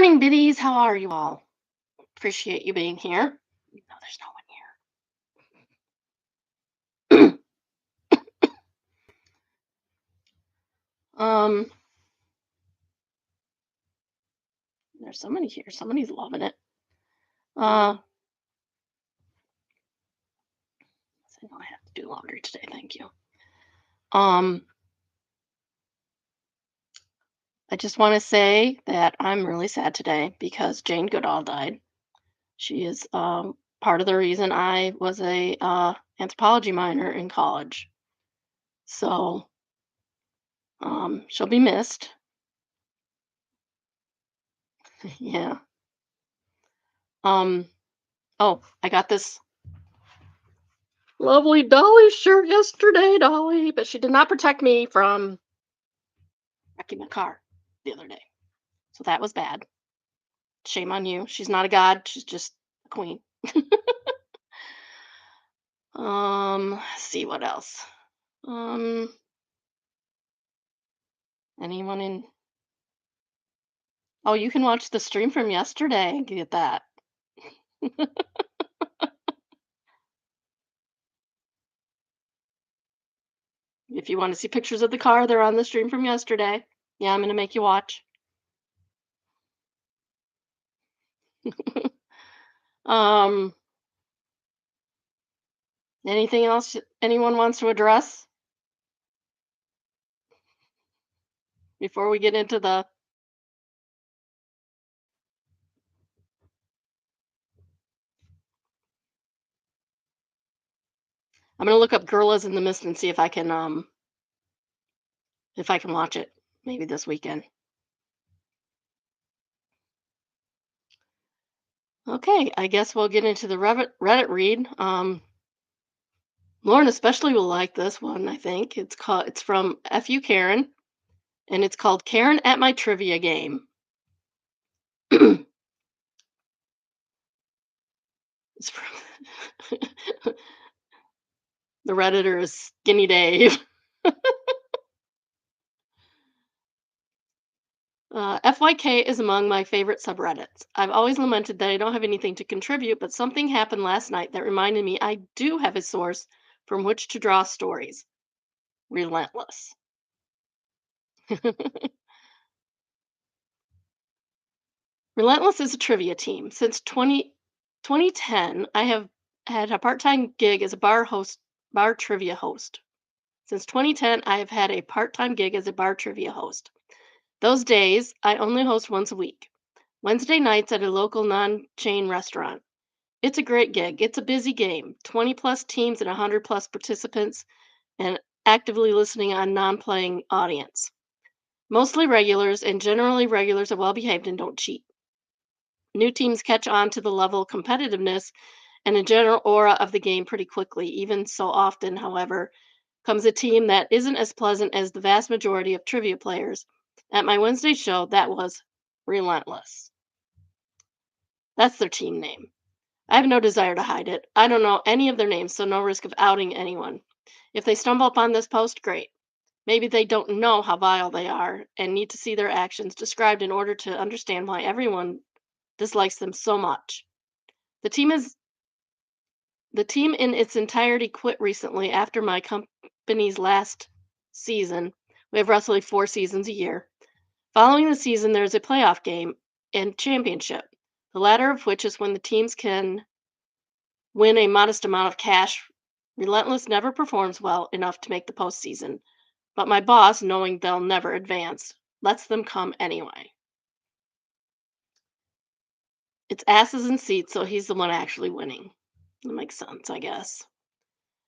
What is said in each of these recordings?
morning, biddies. How are you all? Appreciate you being here. No, there's no one here. There's somebody here. Somebody's loving it. I don't have to do laundry today. Thank you. Um, I just want to say that I'm really sad today because Jane Goodall died. She is part of the reason I was a anthropology minor in college. So she'll be missed. Yeah. Um. Oh, I got this lovely Dolly shirt yesterday, Dolly, but she did not protect me from wrecking my car the other day. So that was bad. Shame on you. She's not a god, she's just a queen. Let's see what else. Um, anyone in Oh, you can watch the stream from yesterday and get that. If you want to see pictures of the car, they're on the stream from yesterday. Yeah, I'm gonna make you watch. um, anything else anyone wants to address before we get into the I'm gonna look up Gorillas in the Mist and see if I can watch it maybe this weekend. Okay, I guess we'll get into the Reddit read. Lauren especially will like this one. I think it's from FU Karen, and it's called Karen at My Trivia Game. It's from the Redditor is Skinny Dave. FYK is among my favorite subreddits. I've always lamented that I don't have anything to contribute, but something happened last night that reminded me I do have a source from which to draw stories. Relentless. Relentless is a trivia team. Since 2010, I have had a part-time gig as a bar trivia host. Since 2010, I have had a part-time gig as a bar trivia host. Those days, I only host once a week. Wednesday nights at a local non-chain restaurant. It's a great gig. It's a busy game. 20 plus teams and 100 plus participants and actively listening on non-playing audience. Mostly regulars, and generally regulars are well behaved and don't cheat. New teams catch on to the level of competitiveness and a general aura of the game pretty quickly. Even so often, however, comes a team that isn't as pleasant as the vast majority of trivia players. At my Wednesday show, that was Relentless. That's their team name. I have no desire to hide it. I don't know any of their names, so no risk of outing anyone. If they stumble upon this post, great. Maybe they don't know how vile they are and need to see their actions described in order to understand why everyone dislikes them so much. The team is the team in its entirety quit recently after my company's last season. We have roughly 4 seasons a year. Following the season, there is a playoff game and championship, the latter of which is when the teams can win a modest amount of cash. Relentless never performs well enough to make the postseason, but my boss, knowing they'll never advance, lets them come anyway. It's asses in seats, so he's the one actually winning. That makes sense, I guess.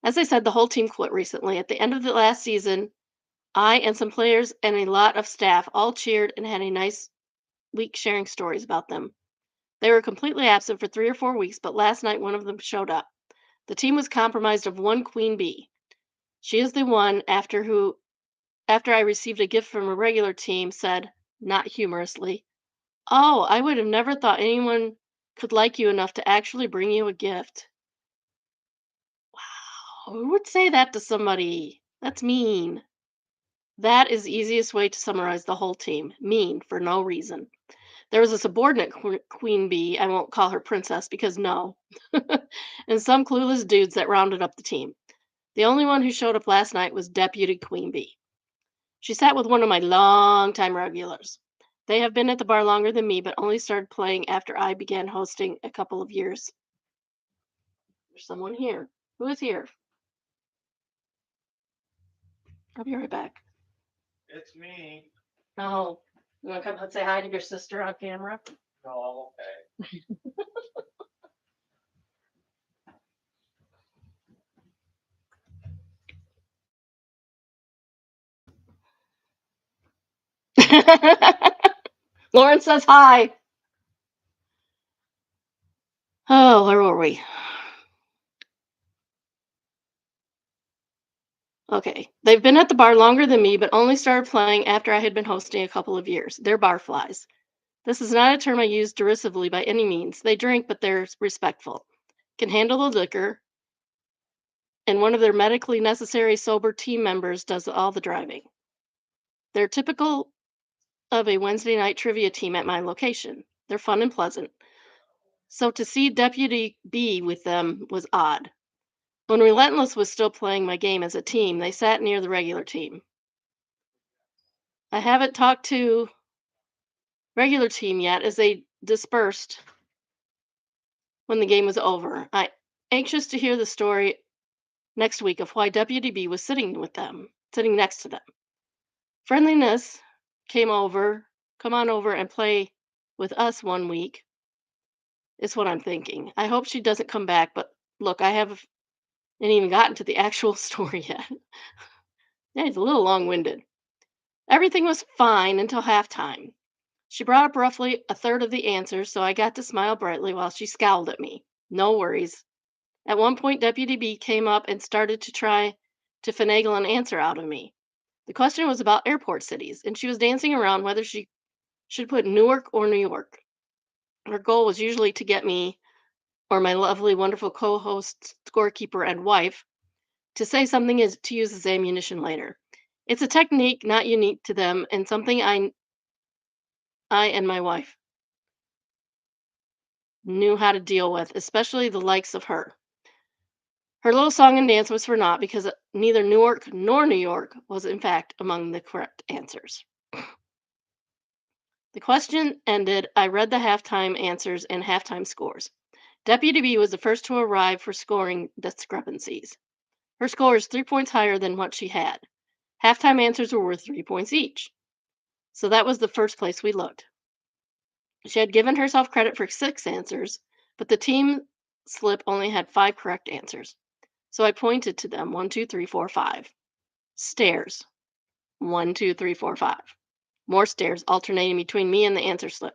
As I said, the whole team quit recently. At the end of the last season, I and some players and a lot of staff all cheered and had a nice week sharing stories about them. They were completely absent for 3 or 4 weeks, but last night one of them showed up. The team was comprised of one queen bee. She is the one after I received a gift from a regular team, said, not humorously, "Oh, I would have never thought anyone could like you enough to actually bring you a gift." Who would say that to somebody? That's mean. That is the easiest way to summarize the whole team. Mean for no reason. There was a subordinate queen bee, I won't call her princess because no, and some clueless dudes that rounded up the team. The only one who showed up last night was Deputy Queen Bee. She sat with one of my longtime regulars. They have been at the bar longer than me, but only started playing after I began hosting a couple of years. There's someone here. Who is here? I'll be right back. It's me. Oh, you want to come and say hi to your sister on camera? Oh, okay. Lauren says hi. Oh, where were we? Okay. They've been at the bar longer than me, but only started playing after I had been hosting a couple of years. They're barflies. This is not a term I use derisively by any means. They drink, but they're respectful, can handle the liquor, and one of their medically necessary sober team members does all the driving. They're typical of a Wednesday night trivia team at my location. They're fun and pleasant. So to see Deputy B with them was odd. When Relentless was still playing my game as a team, they sat near the regular team. I haven't talked to regular team yet as they dispersed when the game was over. I anxious to hear the story next week of why Deputy B was sitting next to them. Friendliness came over, come on over and play with us one week is what I'm thinking. I hope she doesn't come back, but look, I haven't even gotten to the actual story yet. Yeah, it's a little long-winded. Everything was fine until halftime. She brought up roughly a third of the answers, so I got to smile brightly while she scowled at me. No worries. At one point, Deputy B came up and started to try to finagle an answer out of me. The question was about airport cities, and she was dancing around whether she should put Newark or New York. Her goal was usually to get me, or my lovely, wonderful co host, scorekeeper, and wife, to say something is to use as ammunition later. It's a technique not unique to them and something I and my wife knew how to deal with, especially the likes of her. Her little song and dance was for naught because neither Newark nor New York was, in fact, among the correct answers. The question ended. I read the halftime answers and halftime scores. Deputy B was the first to arrive for scoring discrepancies. Her score is 3 points higher than what she had. Halftime answers were worth 3 points each. So that was the first place we looked. She had given herself credit for 6 answers, but the team slip only had 5 correct answers. So I pointed to them 1, 2, 3, 4, 5. Stairs. 1, 2, 3, 4, 5. More stairs alternating between me and the answer slip.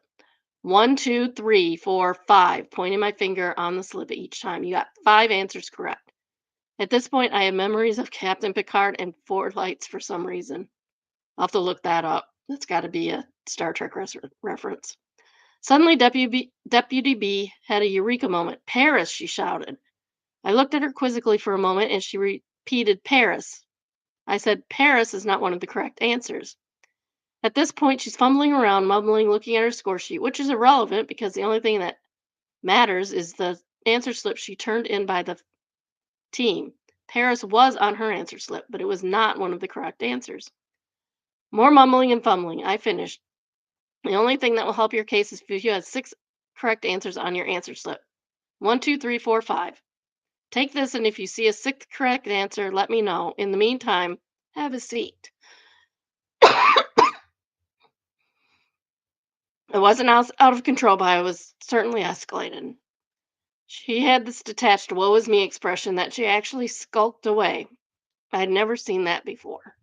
1, 2, 3, 4, 5. Pointing my finger on the slip each time. You got 5 answers correct. At this point, I have memories of Captain Picard and four lights for some reason. I'll have to look that up. That's got to be a Star Trek reference. Suddenly, Deputy B had a eureka moment. Paris, she shouted. I looked at her quizzically for a moment and she repeated Paris. I said, Paris is not one of the correct answers. At this point, she's fumbling around, mumbling, looking at her score sheet, which is irrelevant because the only thing that matters is the answer slip she turned in by the team. Paris was on her answer slip, but it was not one of the correct answers. More mumbling and fumbling. I finished. The only thing that will help your case is if you had 6 correct answers on your answer slip. 1, 2, 3, 4, 5. Take this, and if you see a sixth correct answer, let me know. In the meantime, have a seat. It wasn't out of control, but I was certainly escalated. She had this detached woe is me expression that she actually skulked away. I'd never seen that before.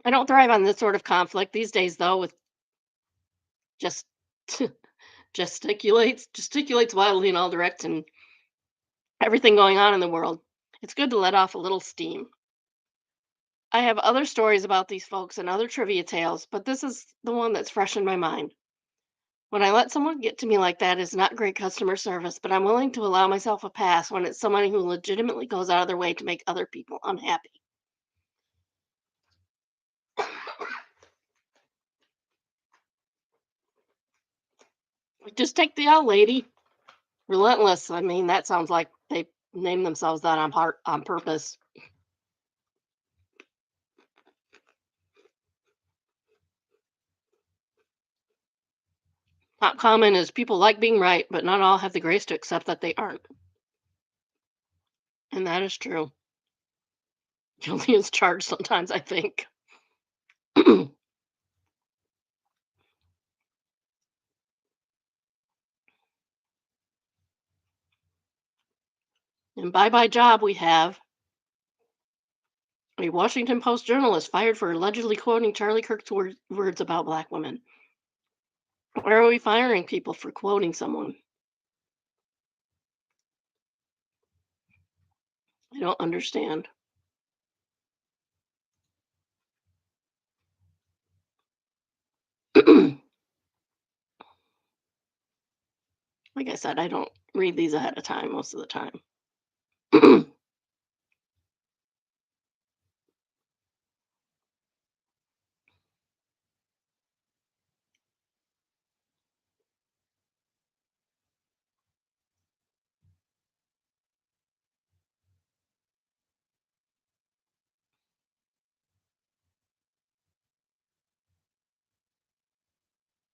I don't thrive on this sort of conflict these days, though, with just gesticulates wildly in all directions, everything going on in the world. It's good to let off a little steam. I have other stories about these folks and other trivia tales, but this is the one that's fresh in my mind. When I let someone get to me like that is not great customer service, but I'm willing to allow myself a pass when it's somebody who legitimately goes out of their way to make other people unhappy. Like, just take the L, lady. Relentless. I mean, that sounds like they named themselves that on purpose. Not common is people like being right, but not all have the grace to accept that they aren't. And that is true. Guilty is charged sometimes, I think. And bye bye job we have. A Washington Post journalist fired for allegedly quoting Charlie Kirk's words about black women. Why are we firing people for quoting someone? I don't understand. Like I said, I don't read these ahead of time most of the time.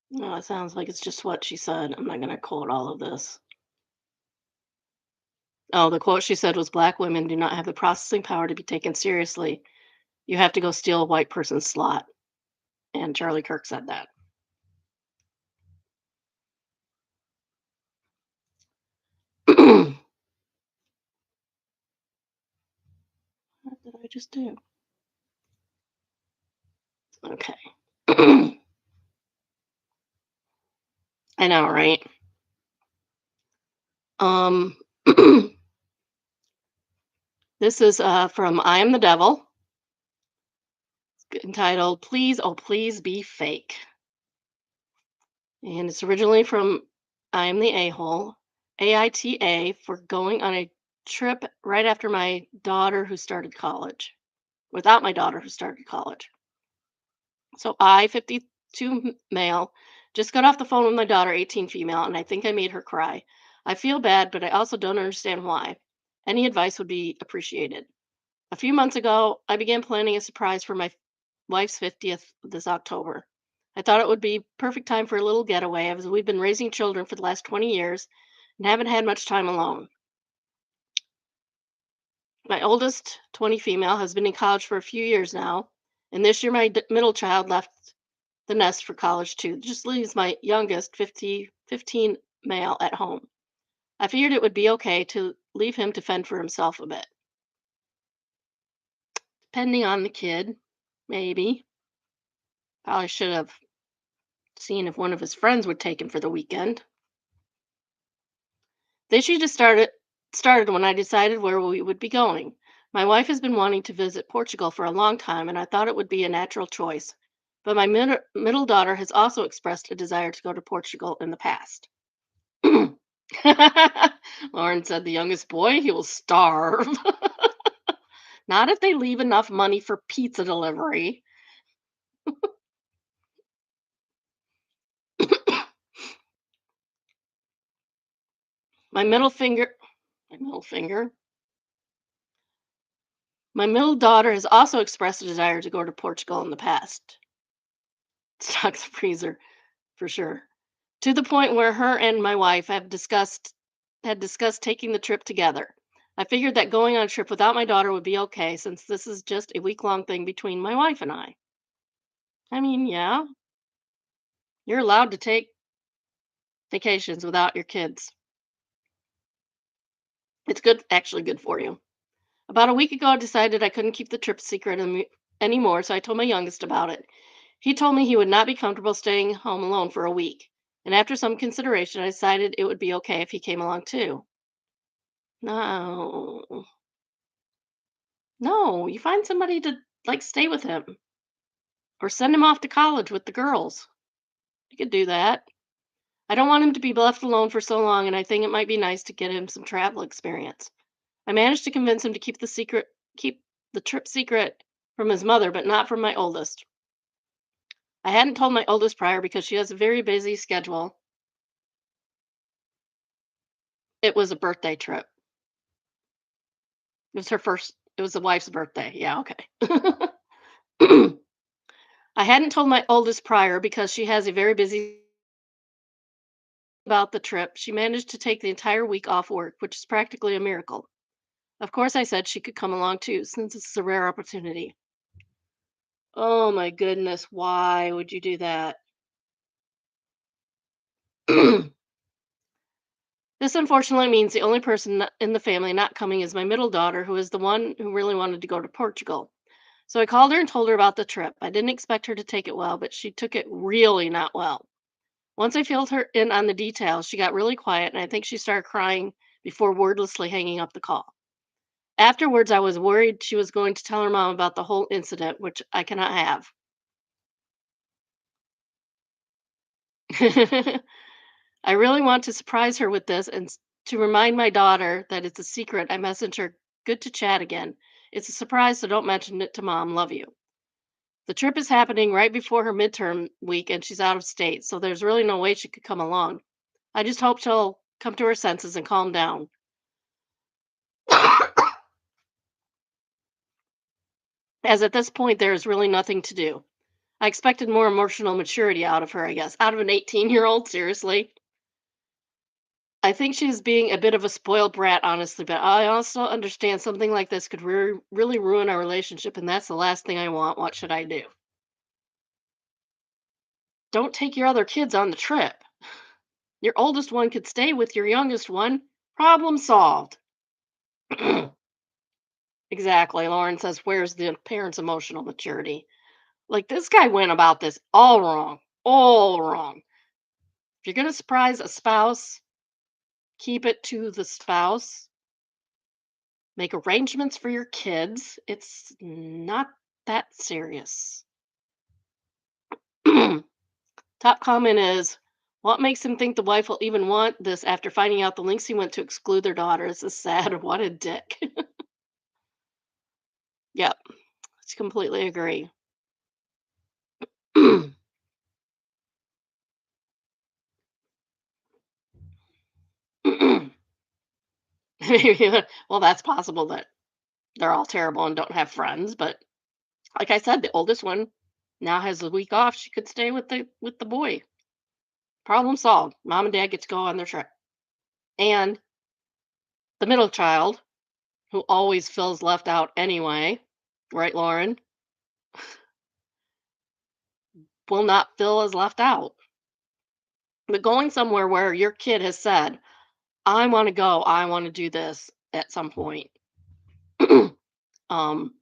No, it sounds like it's just what she said. I'm not going to quote all of this. Oh, the quote she said was black women do not have the processing power to be taken seriously. You have to go steal a white person's slot. And Charlie Kirk said that. What did I just do? Okay. I know, right? Um, this is from I Am the Devil, entitled Please, Oh Please Be Fake. And it's originally from I Am the A-Hole, AITA, for going on a trip right after my daughter who started college, without my daughter who started college. So I, 52 male, just got off the phone with my daughter, 18 female, and I think I made her cry. I feel bad, but I also don't understand why. Any advice would be appreciated. A few months ago, I began planning a surprise for my wife's 50th this October. I thought it would be perfect time for a little getaway as we've been raising children for the last 20 years and haven't had much time alone. My oldest, 20 female, has been in college for a few years now, and this year my middle child left the nest for college too. Just leaves my youngest, 15 male, at home. I figured it would be okay to leave him to fend for himself a bit. Depending on the kid, maybe. Probably should have seen if one of his friends would take him for the weekend. The issue just started when I decided where we would be going. My wife has been wanting to visit Portugal for a long time, and I thought it would be a natural choice. But my middle daughter has also expressed a desire to go to Portugal in the past. Lauren said the youngest boy, he will starve. Not if they leave enough money for pizza delivery. My middle finger, my middle finger. My middle daughter has also expressed a desire to go to Portugal in the past. Stock the freezer for sure. To the point where her and my wife had discussed taking the trip together. I figured that going on a trip without my daughter would be okay since this is just a week-long thing between my wife and I. I mean, yeah, you're allowed to take vacations without your kids. It's good, actually good for you. About a week ago, I decided I couldn't keep the trip secret anymore, so I told my youngest about it. He told me he would not be comfortable staying home alone for a week. And after some consideration, I decided it would be okay if he came along too. No, no, you find somebody to like stay with him or send him off to college with the girls. You could do that. I don't want him to be left alone for so long, and I think it might be nice to get him some travel experience. I managed to convince him to keep the trip secret from his mother, but not from my oldest. I hadn't told my oldest prior because she has a very busy schedule. It was a birthday trip. It was the wife's birthday. Yeah, okay. I hadn't told my oldest prior because she has a very busy about the trip. She managed to take the entire week off work, which is practically a miracle. Of course, I said she could come along too, since it's a rare opportunity. Oh my goodness, why would you do that? This unfortunately means the only person in the family not coming is my middle daughter, who is the one who really wanted to go to Portugal. So I called her and told her about the trip. I didn't expect her to take it well, but she took it really not well. Once I filled her in on the details, she got really quiet and I think she started crying before wordlessly hanging up the call. Afterwards, I was worried she was going to tell her mom about the whole incident, which I cannot have. I really want to surprise her with this and to remind my daughter that it's a secret. I messaged her, good to chat again. It's a surprise, so don't mention it to mom. Love you. The trip is happening right before her midterm week and she's out of state, so there's really no way she could come along. I just hope she'll come to her senses and calm down. As at this point, there is really nothing to do. I expected more emotional maturity out of her, I guess. Out of an 18-year-old, seriously. I think she's being a bit of a spoiled brat, honestly, but I also understand something like this could really ruin our relationship, and that's the last thing I want. What should I do? Don't take your other kids on the trip. Your oldest one could stay with your youngest one. Problem solved. Exactly. Lauren says, where's the parents' emotional maturity? Like, this guy went about this all wrong. All wrong. If you're going to surprise a spouse, keep it to the spouse. Make arrangements for your kids. It's not that serious. Top comment is, what makes him think the wife will even want this after finding out the links he went to exclude their daughter? This is sad. What a dick. Yep, I completely agree. Well, that's possible that they're all terrible and don't have friends, but like I said, the oldest one now has a week off. She could stay with the boy. Problem solved. Mom and dad get to go on their trip. And the middle child, who always feels left out anyway, right, Lauren, will not feel as left out. But going somewhere where your kid has said, I want to go, I want to do this at some point, um,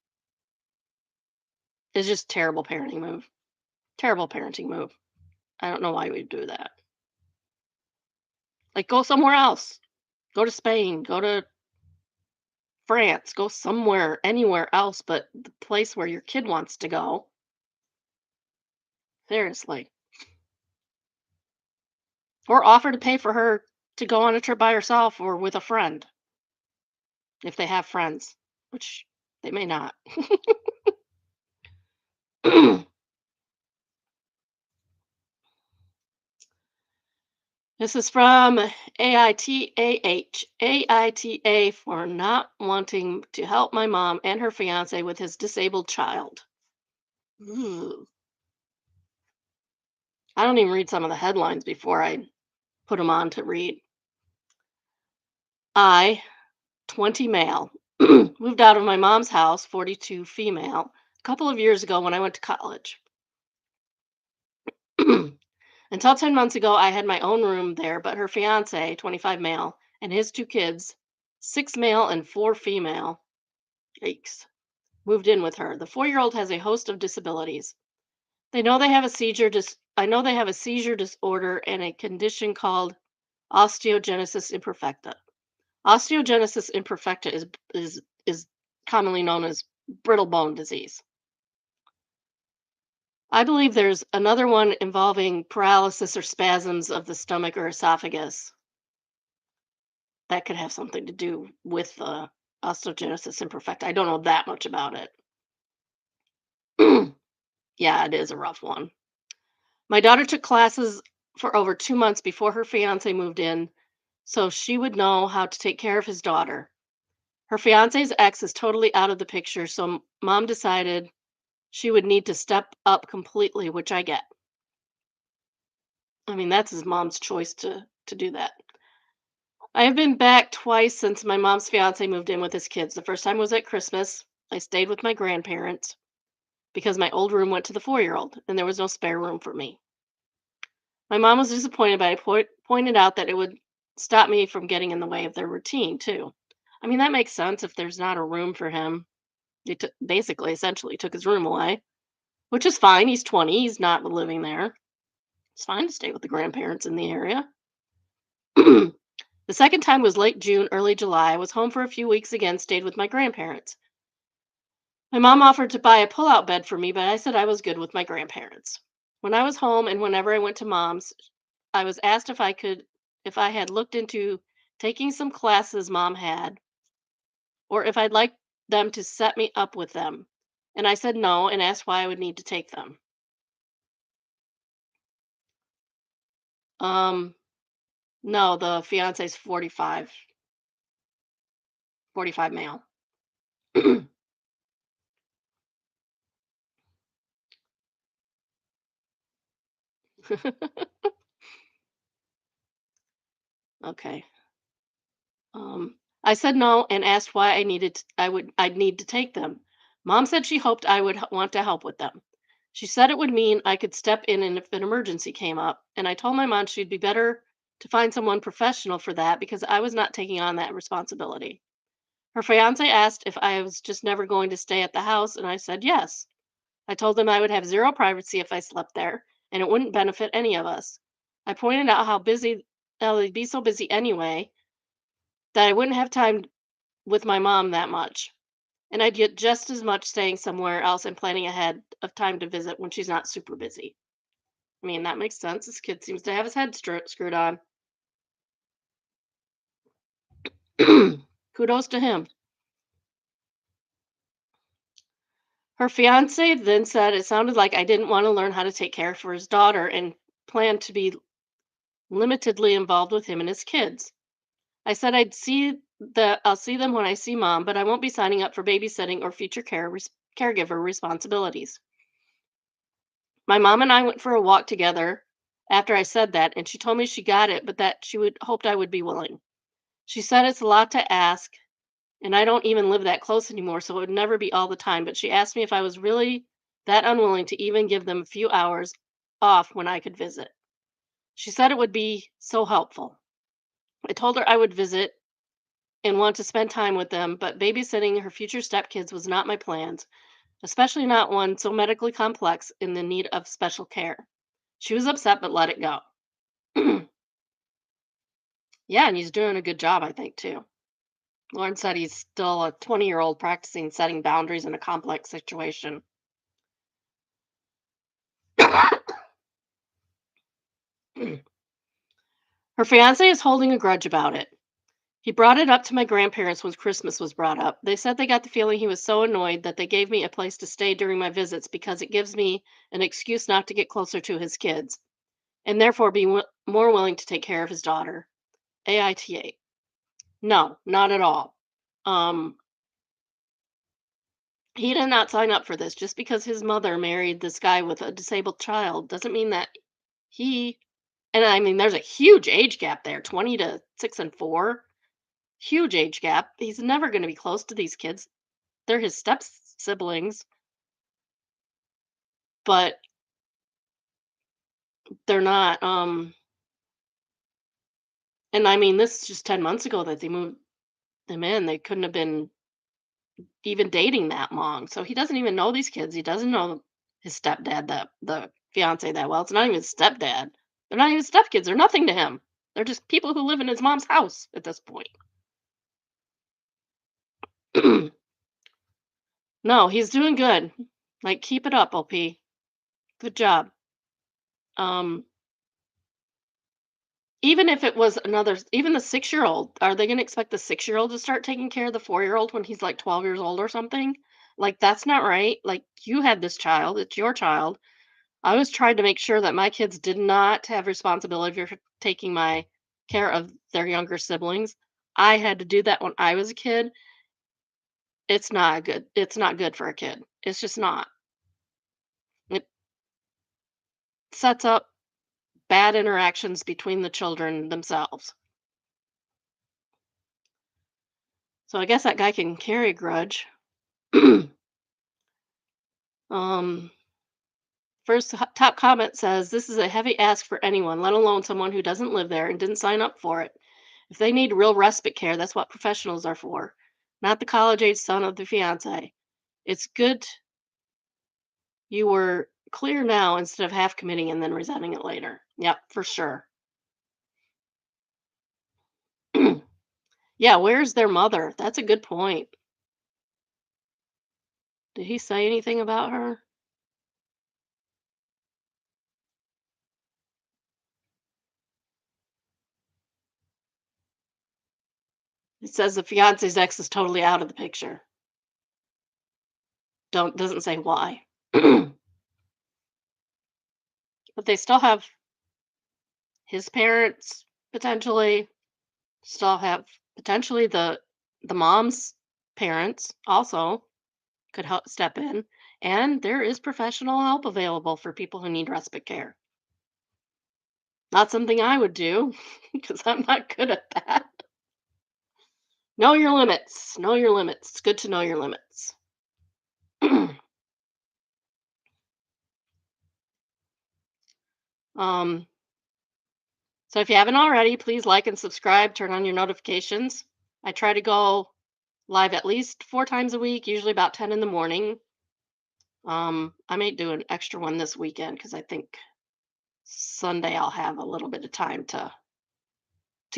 is just terrible parenting move. Terrible parenting move. I don't know why we do that. Like, go somewhere else. Go to Spain, go to France, go somewhere, anywhere else but the place where your kid wants to go. Seriously. Or offer to pay for her to go on a trip by herself or with a friend if they have friends, which they may not. This is from AITAH. AITA for not wanting to help my mom and her fiance with his disabled child. Ooh. I don't even read some of the headlines before I put them on to read. I, 20 male, moved out of my mom's house, 42 female, a couple of years ago when I went to college. Until 10 months ago, I had my own room there, but her fiance, 25 male, and his two kids, 6 male and 4 female, yikes, moved in with her. The 4-year-old has a host of disabilities. They know they have a I know they have a seizure disorder and a condition called osteogenesis imperfecta. Osteogenesis imperfecta is commonly known as brittle bone disease. I believe there's another one involving paralysis or spasms of the stomach or esophagus. That could have something to do with the osteogenesis imperfecta. I don't know that much about it. Yeah, it is a rough one. My daughter took classes for over 2 months before her fiance moved in, so she would know how to take care of his daughter. Her fiance's ex is totally out of the picture, so mom decided she would need to step up completely, which I get. I mean, that's his mom's choice to do that. I have been back twice since my mom's fiance moved in with his kids. The first time was at Christmas. I stayed with my grandparents because my old room went to the 4-year-old and there was no spare room for me. My mom was disappointed, but I pointed out that it would stop me from getting in the way of their routine, too. I mean, that makes sense if there's not a room for him. They basically, essentially, took his room away, which is fine. He's 20, he's not living there. It's fine to stay with the grandparents in the area. The second time was late June, early July. I was home for a few weeks again, stayed with my grandparents. My mom offered to buy a pull-out bed for me, but I said I was good with my grandparents. When I was home and whenever I went to mom's, I was asked if I had looked into taking some classes mom had, or if I'd like them to set me up with them. And I said no and asked why I would need to take them. Um, no, the fiance's 45 male. Okay. I said no and asked why I'd need to take them. Mom said she hoped I would want to help with them. She said it would mean I could step in and if an emergency came up, and I told my mom she'd be better to find someone professional for that because I was not taking on that responsibility. Her fiance asked if I was just never going to stay at the house, and I said yes. I told them I would have zero privacy if I slept there, and it wouldn't benefit any of us. I pointed out how they'd be so busy anyway, that I wouldn't have time with my mom that much. And I'd get just as much staying somewhere else and planning ahead of time to visit when she's not super busy. I mean, that makes sense. This kid seems to have his head screwed on. Kudos to him. Her fiance then said it sounded like I didn't want to learn how to take care for his daughter and planned to be limitedly involved with him and his kids. I said I'll see them when I see mom, but I won't be signing up for babysitting or future caregiver responsibilities. My mom and I went for a walk together after I said that, and she told me she got it, but that she would hoped I would be willing. She said it's a lot to ask, and I don't even live that close anymore, so it would never be all the time. But she asked me if I was really that unwilling to even give them a few hours off when I could visit. She said it would be so helpful. I told her I would visit and want to spend time with them, but babysitting her future stepkids was not my plans, especially not one so medically complex in the need of special care. She was upset but let it go. Yeah, and he's doing a good job, I think, too. Lauren said he's still a 20-year-old practicing setting boundaries in a complex situation. Her fiance is holding a grudge about it. He brought it up to my grandparents when Christmas was brought up. They said they got the feeling he was so annoyed that they gave me a place to stay during my visits because it gives me an excuse not to get closer to his kids and therefore be more willing to take care of his daughter. AITA. No, not at all. Um, he did not sign up for this. Just because his mother married this guy with a disabled child doesn't mean that he, and I mean, there's a huge age gap there, 20 to 6 and 4. Huge age gap. He's never going to be close to these kids. They're his step siblings, but they're not. And I mean, this is just 10 months ago that they moved them in. They couldn't have been even dating that long. So he doesn't even know these kids. He doesn't know his stepdad, the fiance, that well. It's not even his stepdad. They're not even stepkids. They're nothing to him. They're just people who live in his mom's house at this point. No, he's doing good. Like, keep it up, OP. Good job. Um, Even if it was even the 6-year-old, are they gonna expect the 6-year-old to start taking care of the 4-year-old when he's, like, 12 years old or something? Like, that's not right. Like, you had this child, it's your child. I always tried to make sure that my kids did not have responsibility for taking my care of their younger siblings. I had to do that when I was a kid. It's not good for a kid. It's just not. It sets up bad interactions between the children themselves. So I guess that guy can carry a grudge. um top comment says this is a heavy ask for anyone, let alone someone who doesn't live there and didn't sign up for it. If they need real respite care, that's what professionals are for, not the college age son of the fiance. It's good you were clear now instead of half committing and then resenting it later. Yep, for sure. Yeah, where's their mother? That's a good point. Did he say anything about her? It says the fiance's ex is totally out of the picture. Doesn't say why. But they still have his parents potentially, still have potentially the mom's parents also could help step in, and there is professional help available for people who need respite care. Not something I would do because I'm not good at that. Know your limits. Know your limits. It's good to know your limits. um, so if you haven't already, please like and subscribe, turn on your notifications. I try to go live at least 4 times a week, usually about 10 in the morning. I may do an extra one this weekend because I think Sunday I'll have a little bit of time to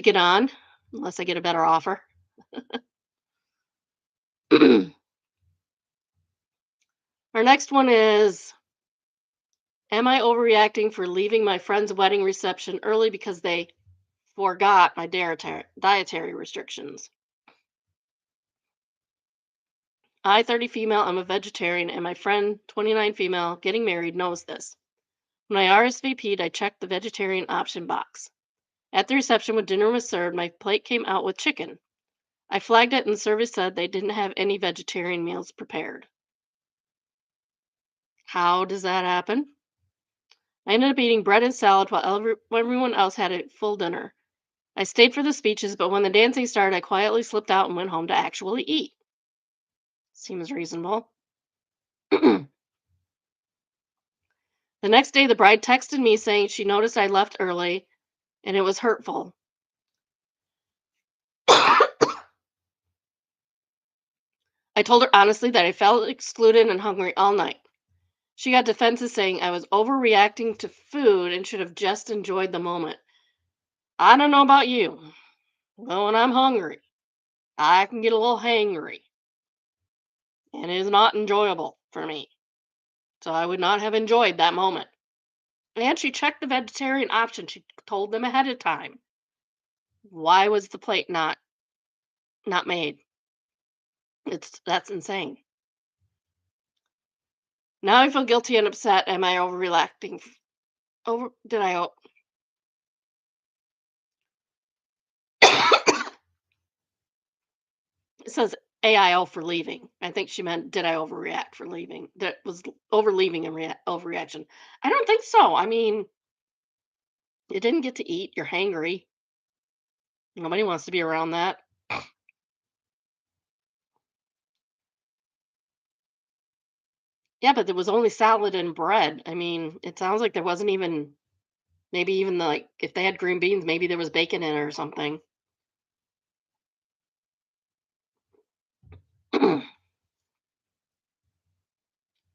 get on, unless I get a better offer. Our next one is, am I overreacting for leaving my friend's wedding reception early because they forgot my dietary restrictions? I, 30 female, I'm a vegetarian, and my friend, 29 female, getting married, knows this. When I RSVP'd, I checked the vegetarian option box. At the reception, when dinner was served, my plate came out with chicken. I flagged it, and the service said they didn't have any vegetarian meals prepared. How does that happen? I ended up eating bread and salad while everyone else had a full dinner. I stayed for the speeches, but when the dancing started, I quietly slipped out and went home to actually eat. Seems reasonable. The next day, the bride texted me saying she noticed I left early and it was hurtful. I told her honestly that I felt excluded and hungry all night. She got defensive, saying I was overreacting to food and should have just enjoyed the moment. I don't know about you, but when I'm hungry, I can get a little hangry, and it is not enjoyable for me. So I would not have enjoyed that moment. And she checked the vegetarian option. She told them ahead of time. Why was the plate not made? That's insane. Now I feel guilty and upset. Am I overreacting? Over did I? It says AIO for leaving. I think she meant, did I overreact for leaving? That was over leaving and overreaction. I don't think so. I mean, you didn't get to eat. You're hangry. Nobody wants to be around that. Yeah, but there was only salad and bread. I mean, it sounds like there wasn't even, maybe even like if they had green beans, maybe there was bacon in it or something.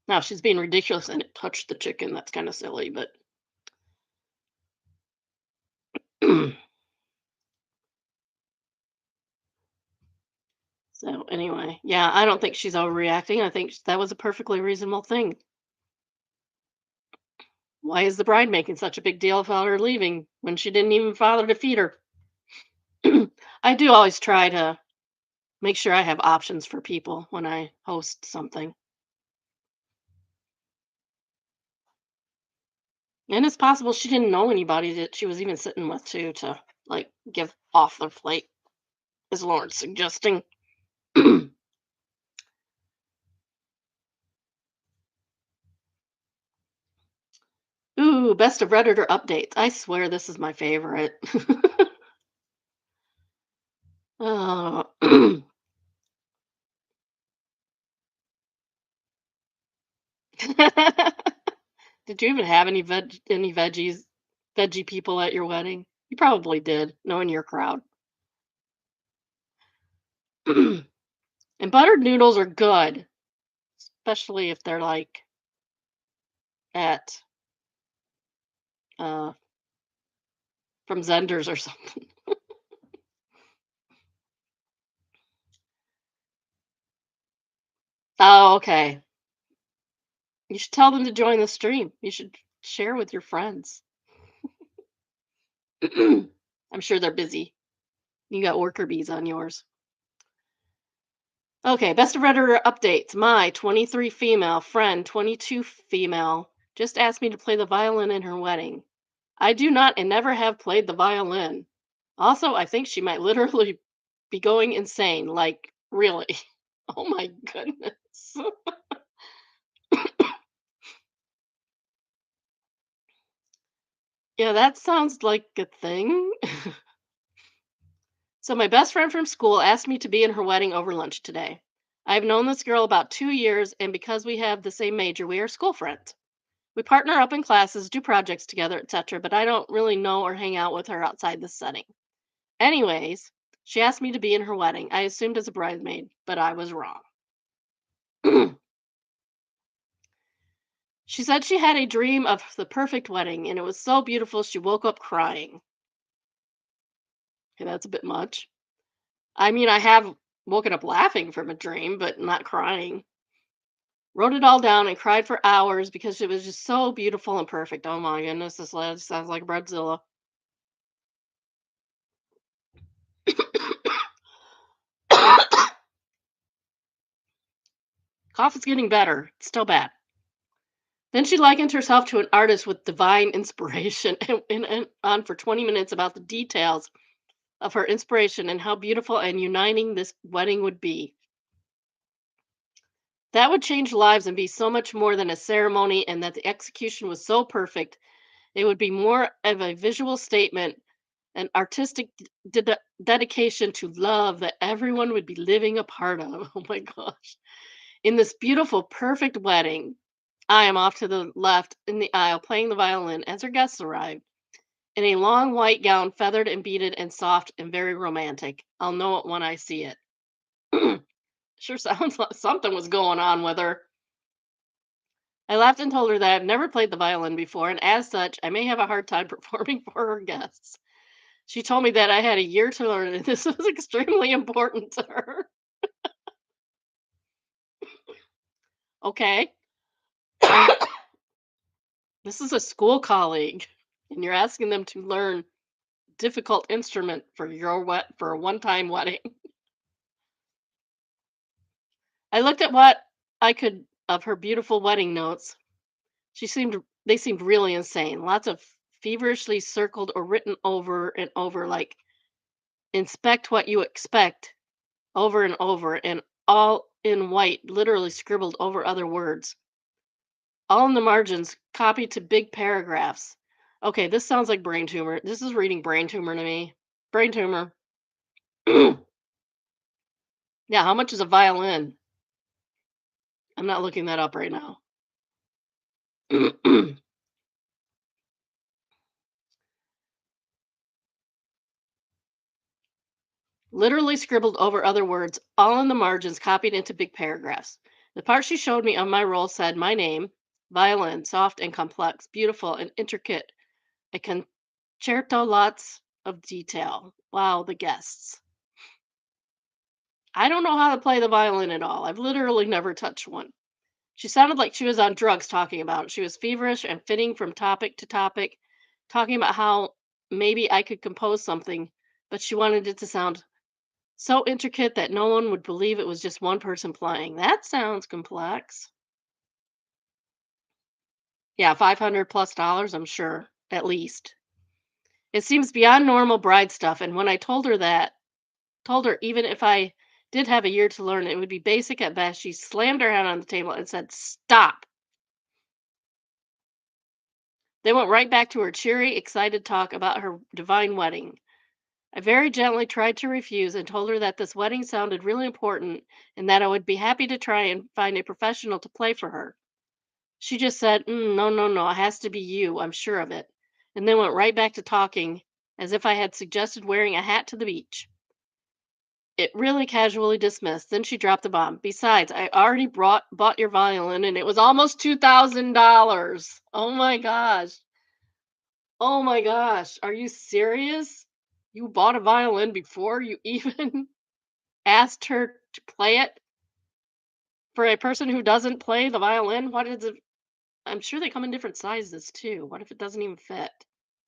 Now, if she's being ridiculous and it touched the chicken, that's kind of silly, but so anyway, yeah, I don't think she's overreacting. I think that was a perfectly reasonable thing. Why is the bride making such a big deal about her leaving when she didn't even bother to feed her? I do always try to make sure I have options for people when I host something. And it's possible she didn't know anybody that she was even sitting with too to like give off their plate, as Lauren's suggesting. Ooh, best of Redditor updates. I swear this is my favorite. uh, did you even have any veggie people at your wedding? You probably did, knowing your crowd. And buttered noodles are good, especially if they're like at uh from Zenders or something. Oh, okay. You should tell them to join the stream. You should share with your friends. I'm sure they're busy. You got worker bees on yours. Okay, best of Redditor updates. My 23 female friend, 22 female, just asked me to play the violin in her wedding. I do not and never have played the violin. Also, I think she might literally be going insane. Like, really? Oh my goodness. Yeah, that sounds like a thing. So, my best friend from school asked me to be in her wedding over lunch today. I've known this girl about 2 years, and because we have the same major, we are school friends. We partner up in classes, do projects together, etc., but I don't really know or hang out with her outside this setting. Anyways, she asked me to be in her wedding. I assumed as a bridesmaid, but I was wrong. She said she had a dream of the perfect wedding, and it was so beautiful she woke up crying. Okay, that's a bit much. I mean, I have woken up laughing from a dream, but not crying. Wrote it all down and cried for hours because it was just so beautiful and perfect. Oh my goodness, this lad sounds like Bradzilla. Cough is getting better. It's still bad. Then she likened herself to an artist with divine inspiration and on for 20 minutes about the details of her inspiration and how beautiful and uniting this wedding would be. That would change lives and be so much more than a ceremony, and that the execution was so perfect. It would be more of a visual statement, an artistic dedication to love that everyone would be living a part of. Oh my gosh. In this beautiful, perfect wedding, I am off to the left in the aisle playing the violin as her guests arrive. In a long white gown, feathered and beaded and soft and very romantic. I'll know it when I see it. Sure sounds like something was going on with her. I laughed and told her that I've never played the violin before, and as such, I may have a hard time performing for her guests. She told me that I had a year to learn, and this was extremely important to her. Okay. This is a school colleague, and you're asking them to learn difficult instrument for for a one-time wedding. I looked at what I could of her beautiful wedding notes. They seemed really insane. Lots of feverishly circled or written over and over like inspect what you expect over and over and all in white, literally scribbled over other words. All in the margins, copied to big paragraphs. Okay, this sounds like brain tumor. This is reading brain tumor to me. Brain tumor. Yeah, how much is a violin? I'm not looking that up right now. Literally scribbled over other words, all in the margins, copied into big paragraphs. The part she showed me on my roll said, my name, violin, soft and complex, beautiful and intricate, a concerto, lots of detail. Wow, the guests. I don't know how to play the violin at all. I've literally never touched one. She sounded like she was on drugs talking about it. She was feverish and flitting from topic to topic, talking about how maybe I could compose something, but she wanted it to sound so intricate that no one would believe it was just one person playing. That sounds complex. Yeah, 500 plus dollars, I'm sure, at least. It seems beyond normal bride stuff, and when I told her even if I did have a year to learn, it would be basic at best, she slammed her head on the table and said, "Stop." They went right back to her cheery, excited talk about her divine wedding. I very gently tried to refuse and told her that this wedding sounded really important and that I would be happy to try and find a professional to play for her. She just said, No, no, no, it has to be you, I'm sure of it. And then went right back to talking as if I had suggested wearing a hat to the beach. It really casually dismissed. Then she dropped the bomb. Besides, I already bought your violin and it was almost $2,000. Oh my gosh. Oh my gosh. Are you serious? You bought a violin before you even asked her to play it for a person who doesn't play the violin? What is it? I'm sure they come in different sizes too. What if it doesn't even fit?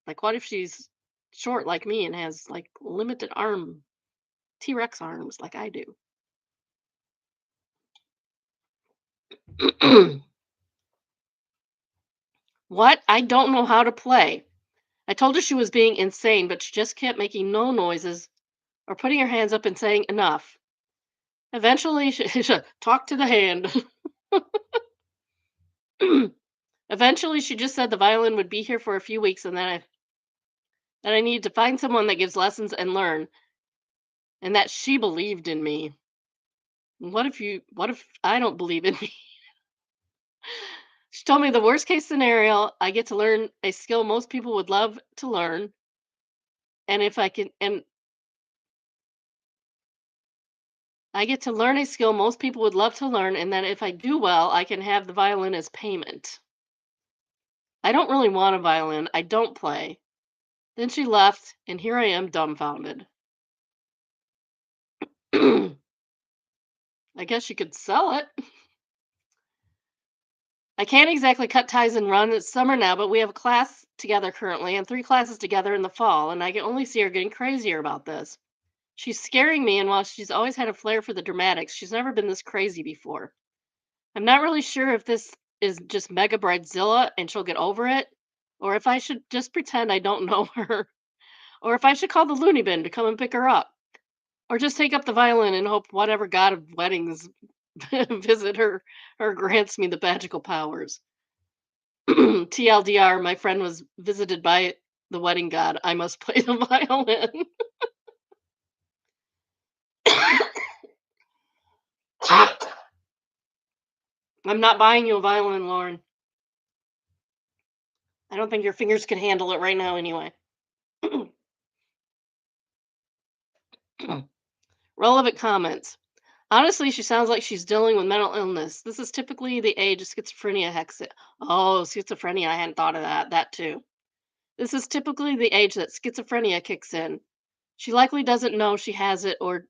Like, what if she's short like me and has like limited T-Rex arms like I do? What? I don't know how to play. I told her she was being insane, but she just kept making no noises or putting her hands up and saying enough. Eventually, she talk to the hand. Eventually, she just said the violin would be here for a few weeks and that I needed to find someone that gives lessons and learn, and that she believed in me. What if I don't believe in me? She told me the worst case scenario, I get to learn a skill most people would love to learn, and if I can and I get to learn a skill most people would love to learn, and that if I do well, I can have the violin as payment. I don't really want a violin. I don't play. Then she left, and here I am dumbfounded. I guess you could sell it. I can't exactly cut ties and run. It's summer now, but we have a class together currently and three classes together in the fall, and I can only see her getting crazier about this. She's scaring me, and while she's always had a flair for the dramatics, she's never been this crazy before. I'm not really sure if this is just Mega Bridezilla and she'll get over it, or if I should just pretend I don't know her, or if I should call the loony bin to come and pick her up, or just take up the violin and hope whatever god of weddings visit her grants me the magical powers. TLDR, my friend was visited by the wedding god. I must play the violin. I'm not buying you a violin, Lauren. I don't think your fingers can handle it right now, anyway. Relevant comments. Honestly, she sounds like she's dealing with mental illness. This is typically the age of schizophrenia hex it. Oh, schizophrenia. I hadn't thought of that. That too. This is typically the age that schizophrenia kicks in. She likely doesn't know she has it, or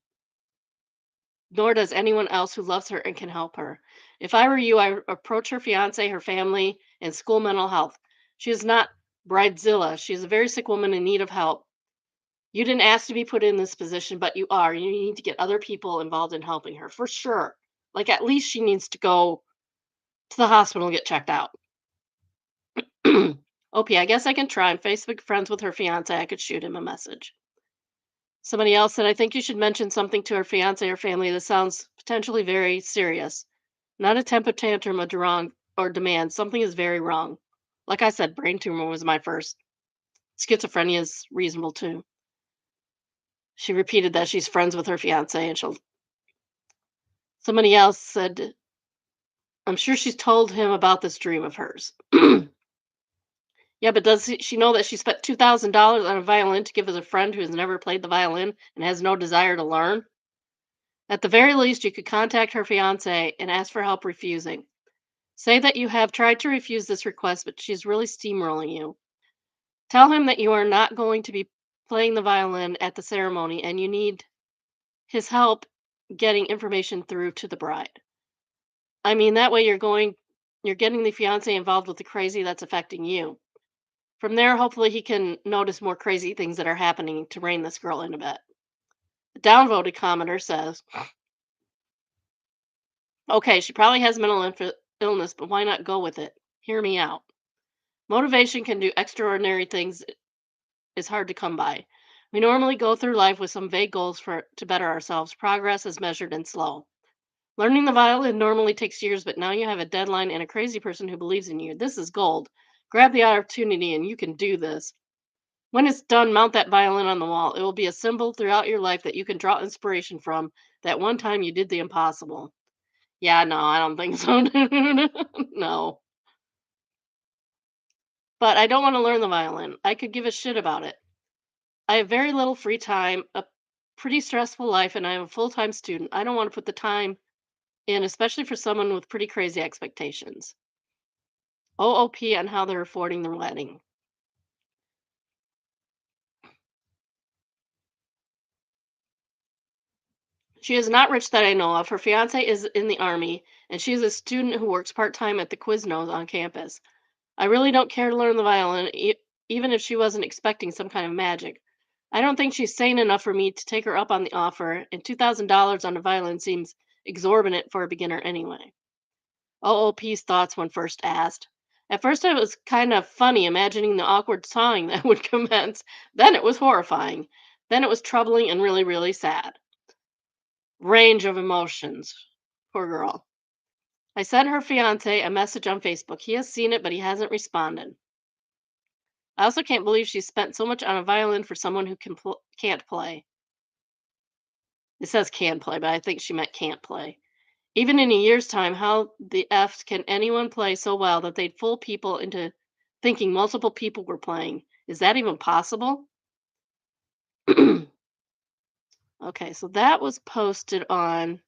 nor does anyone else who loves her and can help her. If I were you, I would approach her fiance, her family, and school mental health. She is not bridezilla. She is a very sick woman in need of help. You didn't ask to be put in this position, but you are. You need to get other people involved in helping her for sure. Like, at least she needs to go to the hospital and get checked out. OP, I guess I can try. I'm Facebook friends with her fiance. I could shoot him a message. Somebody else said, I think you should mention something to her fiance or family that sounds potentially very serious. Not a temper tantrum or wrong or demand. Something is very wrong. Like I said, brain tumor was my first. Schizophrenia is reasonable too. She repeated that she's friends with her fiance and she'll. Somebody else said, I'm sure she's told him about this dream of hers. Yeah, but does she know that she spent $2,000 on a violin to give as a friend who has never played the violin and has no desire to learn? At the very least, you could contact her fiance and ask for help refusing. Say that you have tried to refuse this request, but she's really steamrolling you. Tell him that you are not going to be playing the violin at the ceremony and you need his help getting information through to the bride. I mean, that way you're getting the fiance involved with the crazy that's affecting you. From there, hopefully he can notice more crazy things that are happening to rein this girl in a bit. The downvoted commenter says, okay, she probably has illness, but why not go with it? Hear me out. Motivation can do extraordinary things is hard to come by. We normally go through life with some vague goals for to better ourselves. Progress is measured and slow. Learning the violin normally takes years, but now you have a deadline and a crazy person who believes in you. This is gold. Grab the opportunity and you can do this. When it's done, mount that violin on the wall. It will be a symbol throughout your life that you can draw inspiration from that one time you did the impossible. Yeah, no, I don't think so. No. But I don't want to learn the violin. I could give a shit about it. I have very little free time, a pretty stressful life, and I'm a full time student. I don't want to put the time in, especially for someone with pretty crazy expectations. OOP on how they're affording their wedding. She is not rich that I know of. Her fiance is in the army, and she is a student who works part time at the Quiznos on campus. I really don't care to learn the violin, even if she wasn't expecting some kind of magic. I don't think she's sane enough for me to take her up on the offer, and $2,000 on a violin seems exorbitant for a beginner anyway. OOP's thoughts when first asked. At first, it was kind of funny imagining the awkward sawing that would commence. Then it was horrifying. Then it was troubling and really, really sad. Range of emotions. Poor girl. I sent her fiance a message on Facebook. He has seen it, but he hasn't responded. I also can't believe she spent so much on a violin for someone who can't play. It says can play, but I think she meant can't play. Even in a year's time, how the F can anyone play so well that they'd fool people into thinking multiple people were playing? Is that even possible? Okay, so that was posted on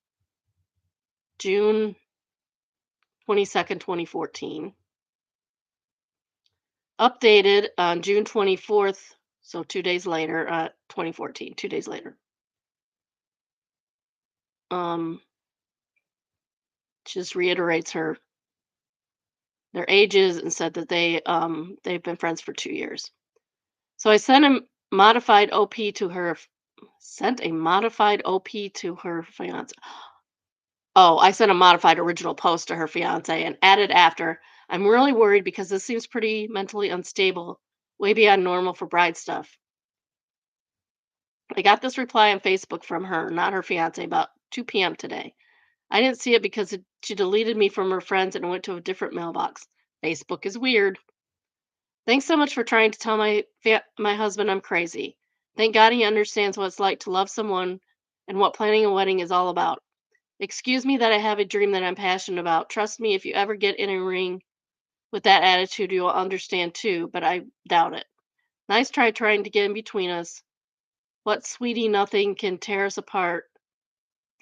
June 22nd, 2014. Updated on June 24th, so 2 days later, 2014, 2 days later. Um, just reiterates their ages and said that they've been friends for 2 years. So I sent a modified OP to her sent a modified OP to her fiance. Oh, I sent a modified original post to her fiance and added after, I'm really worried because this seems pretty mentally unstable, way beyond normal for bride stuff. I got this reply on Facebook from her, not her fiance, about 2 p.m. today. I didn't see it because she deleted me from her friends and went to a different mailbox. Facebook is weird. Thanks so much for trying to tell my husband I'm crazy. Thank God he understands what it's like to love someone and what planning a wedding is all about. Excuse me that I have a dream that I'm passionate about. Trust me, if you ever get in a ring with that attitude, you'll understand too, but I doubt it. Nice try trying to get in between us. What sweetie nothing can tear us apart,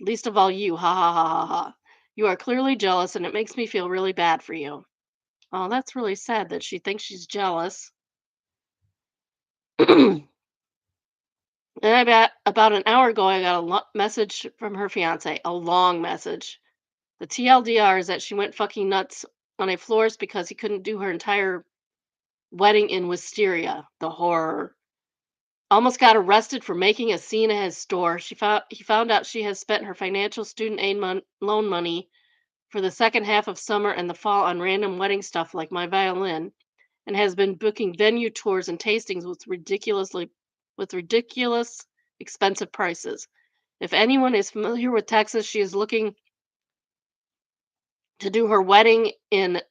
least of all you. Ha ha ha ha ha. You are clearly jealous, and it makes me feel really bad for you. Oh, that's really sad that she thinks she's jealous. And about an hour ago, I got a message from her fiance, a long message. The TLDR is that she went fucking nuts on a florist because he couldn't do her entire wedding in wisteria. The horror. Almost got arrested for making a scene at his store. He found out she has spent her financial student aid loan money for the second half of summer and the fall on random wedding stuff like my violin, and has been booking venue tours and tastings with ridiculous expensive prices. If anyone is familiar with Texas, she is looking to do her wedding in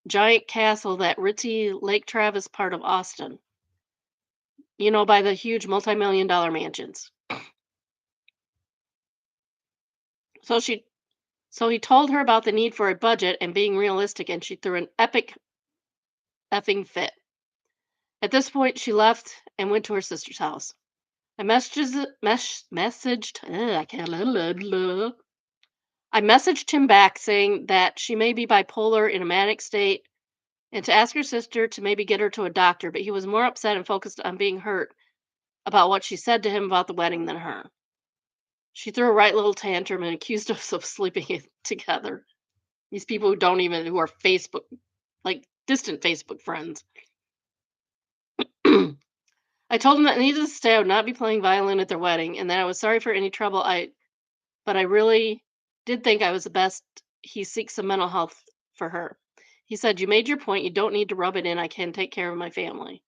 giant castle that ritzy Lake Travis part of Austin. By the huge multi-million dollar mansions. So she so he told her about the need for a budget and being realistic, and she threw an epic effing fit. At this point, she left and went to her sister's house. I messaged I can't I messaged him back saying that she may be bipolar in a manic state and to ask her sister to maybe get her to a doctor, but he was more upset and focused on being hurt about what she said to him about the wedding than her. She threw a right little tantrum and accused us of sleeping together. These people who are Facebook, like distant Facebook friends. I told him that needless to say, I would not be playing violin at their wedding, and that I was sorry for any trouble but I really did think I was the best. He seeks some mental health for her. He said, "You made your point. You don't need to rub it in. I can take care of my family."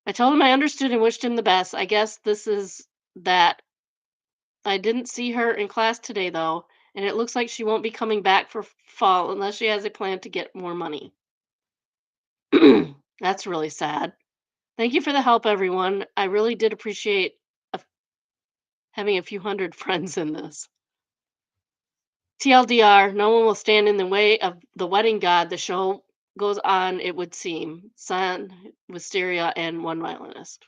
I told him I understood and wished him the best. I guess this is that. I didn't see her in class today, though, and it looks like she won't be coming back for fall unless she has a plan to get more money. That's really sad. Thank you for the help, everyone. I really did appreciate a having a few hundred friends in this. TLDR, no one will stand in the way of the wedding god. The show goes on, it would seem. Son, Wisteria, and one violinist.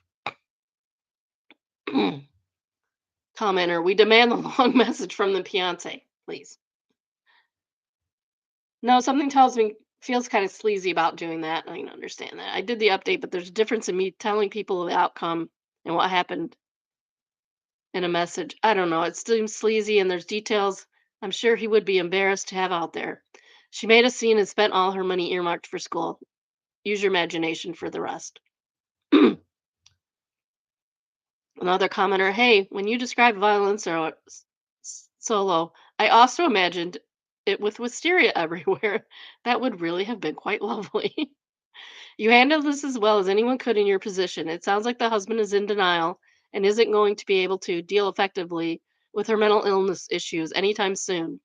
Commenter, we demand the long message from the fiance, please. No, something tells me, feels kind of sleazy about doing that. I can understand that. I did the update, but there's a difference in me telling people the outcome and what happened in a message. I don't know. It seems sleazy and there's details I'm sure he would be embarrassed to have out there. She made a scene and spent all her money earmarked for school. Use your imagination for the rest. Another commenter, hey, when you described violence or solo, I also imagined it with wisteria everywhere. That would really have been quite lovely. You handled this as well as anyone could in your position. It sounds like the husband is in denial and isn't going to be able to deal effectively with her mental illness issues anytime soon.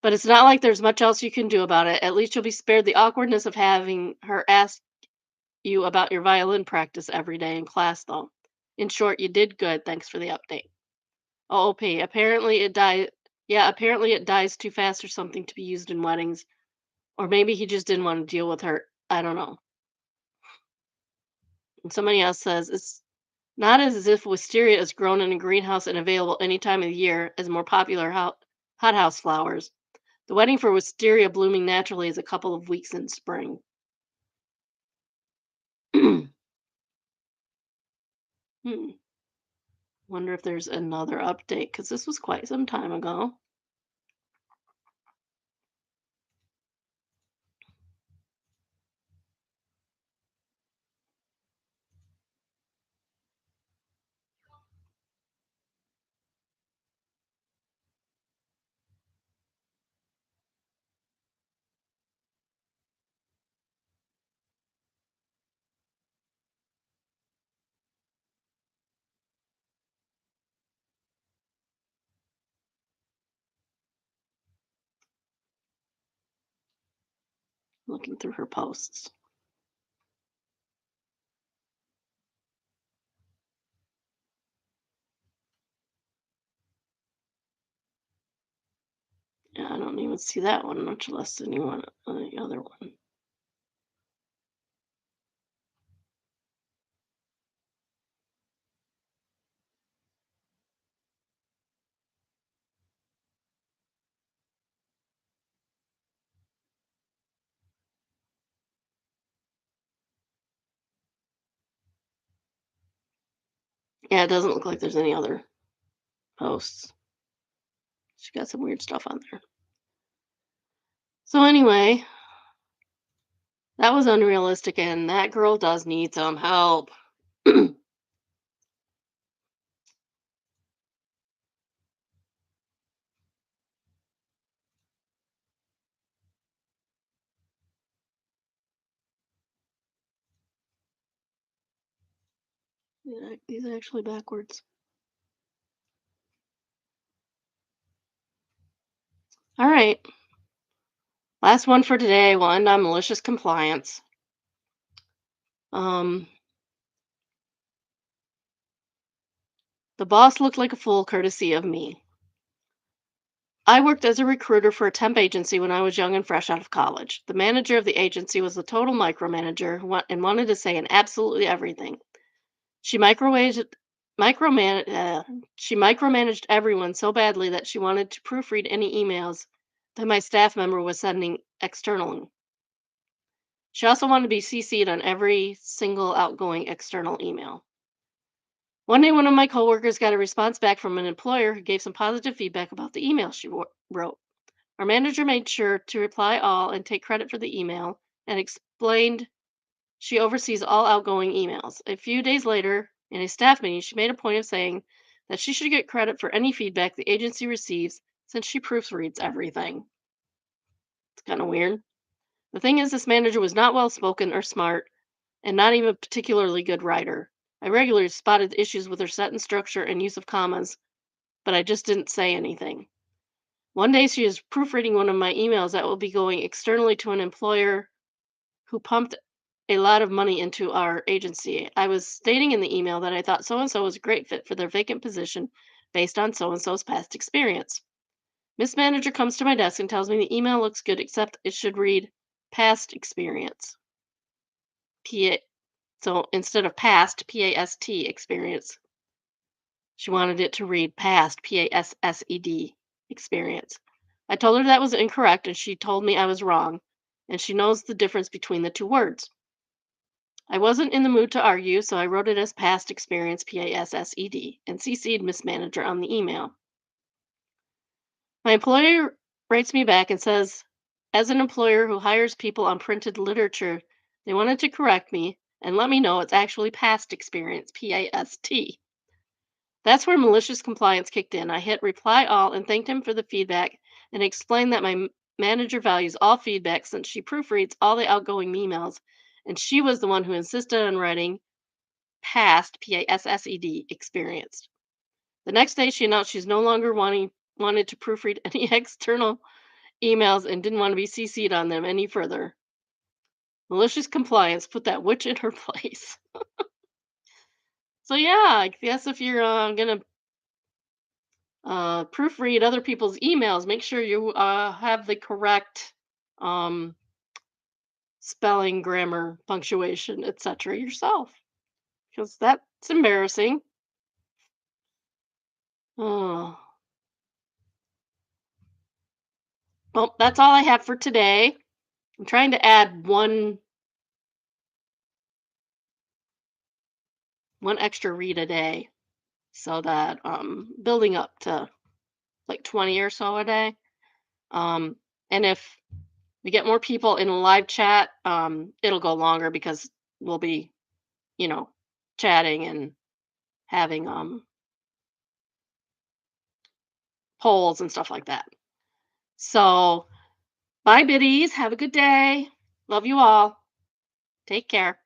But it's not like there's much else you can do about it. At least you'll be spared the awkwardness of having her ask you about your violin practice every day in class, though. In short, you did good. Thanks for the update. OOP. Apparently it died. Yeah, apparently it dies too fast or something to be used in weddings. Or maybe he just didn't want to deal with her. I don't know. And somebody else says it's not as if wisteria is grown in a greenhouse and available any time of the year as more popular hothouse flowers. The wedding for wisteria blooming naturally is a couple of weeks in spring. Hmm. Wonder if there's another update because this was quite some time ago. Looking through her posts. Yeah, I don't even see that one, much less anyone the other one. Yeah, it doesn't look like there's any other posts. She got some weird stuff on there. So anyway, that was unrealistic, and that girl does need some help. Yeah, these are actually backwards. All right, last one for today. We'll end on malicious compliance. Um, the boss looked like a fool, courtesy of me. I worked as a recruiter for a temp agency when I was young and fresh out of college. The manager of the agency was a total micromanager and wanted to say and absolutely everything. She she micromanaged everyone so badly that she wanted to proofread any emails that my staff member was sending externally. She also wanted to be CC'd on every single outgoing external email. One day, one of my coworkers got a response back from an employer who gave some positive feedback about the email she wrote. Our manager made sure to reply all and take credit for the email and explained she oversees all outgoing emails. A few days later, in a staff meeting, she made a point of saying that she should get credit for any feedback the agency receives since she proofreads everything. It's kind of weird. The thing is, this manager was not well spoken or smart, and not even a particularly good writer. I regularly spotted the issues with her sentence structure and use of commas, but I just didn't say anything. One day she is proofreading one of my emails that will be going externally to an employer who pumped a lot of money into our agency. I was stating in the email that I thought so and so was a great fit for their vacant position based on so and so's past experience. Miss Manager comes to my desk and tells me the email looks good except it should read past experience. P So instead of past, PAST experience, she wanted it to read past, PASSED experience. I told her that was incorrect and she told me I was wrong, and she knows the difference between the two words. I wasn't in the mood to argue, so I wrote it as past experience, PASSED, and CC'd Miss Manager on the email. My employer writes me back and says, as an employer who hires people on printed literature, they wanted to correct me and let me know it's actually past experience, PAST. That's where malicious compliance kicked in. I hit reply all and thanked him for the feedback and explained that my manager values all feedback since she proofreads all the outgoing emails, and she was the one who insisted on writing past PASSED experienced. The next day, she announced she's no longer wanted to proofread any external emails and didn't want to be CC'd on them any further. Malicious compliance put that witch in her place. So yeah, I guess if you're gonna proofread other people's emails, make sure you have the correct um, spelling, grammar, punctuation, etc. yourself, because that's embarrassing. Oh, well, that's all I have for today. I'm trying to add one extra read a day, so that building up to like 20 or so a day. Um, and if we get more people in a live chat, it'll go longer because we'll be, you know, chatting and having polls and stuff like that. So, bye, biddies. Have a good day. Love you all. Take care.